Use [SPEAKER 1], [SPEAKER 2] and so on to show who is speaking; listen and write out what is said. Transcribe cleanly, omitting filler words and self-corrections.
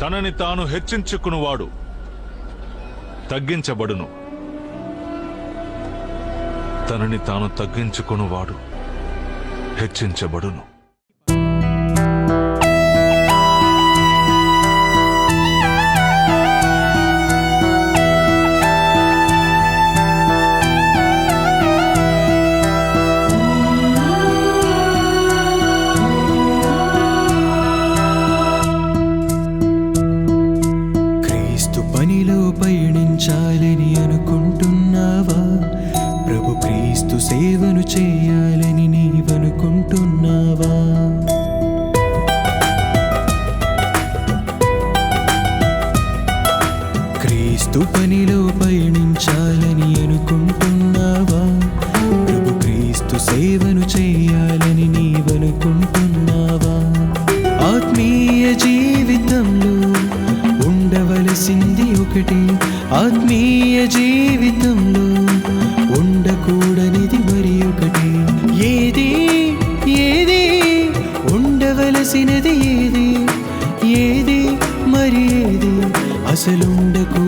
[SPEAKER 1] తనని తాను హెచ్చించుకునివాడు తగ్గించబడును, తనని తాను తగ్గించుకునివాడు హెచ్చించబడును.
[SPEAKER 2] పనిలో పయనించాలని అనుకుంటున్నావా? ప్రభు క్రీస్తు సేవను చేయాలని నీవనుకుంటున్నావా? క్రీస్తు పనిలో పయనించాలని అనుకుంటున్నావా? ప్రభు క్రీస్తు సేవను చేయాలని నీవనుకుంటున్నావా? ఆత్మీయ జీవితంలో ఉండవలసింది ఒకటి, ఆత్మీయ జీవితంలో ఉండకూడనిది మరి ఒకటి. ఏది ఏది ఉండవలసినది ఏది, ఏది మరి ఏది అసలుండకూడదు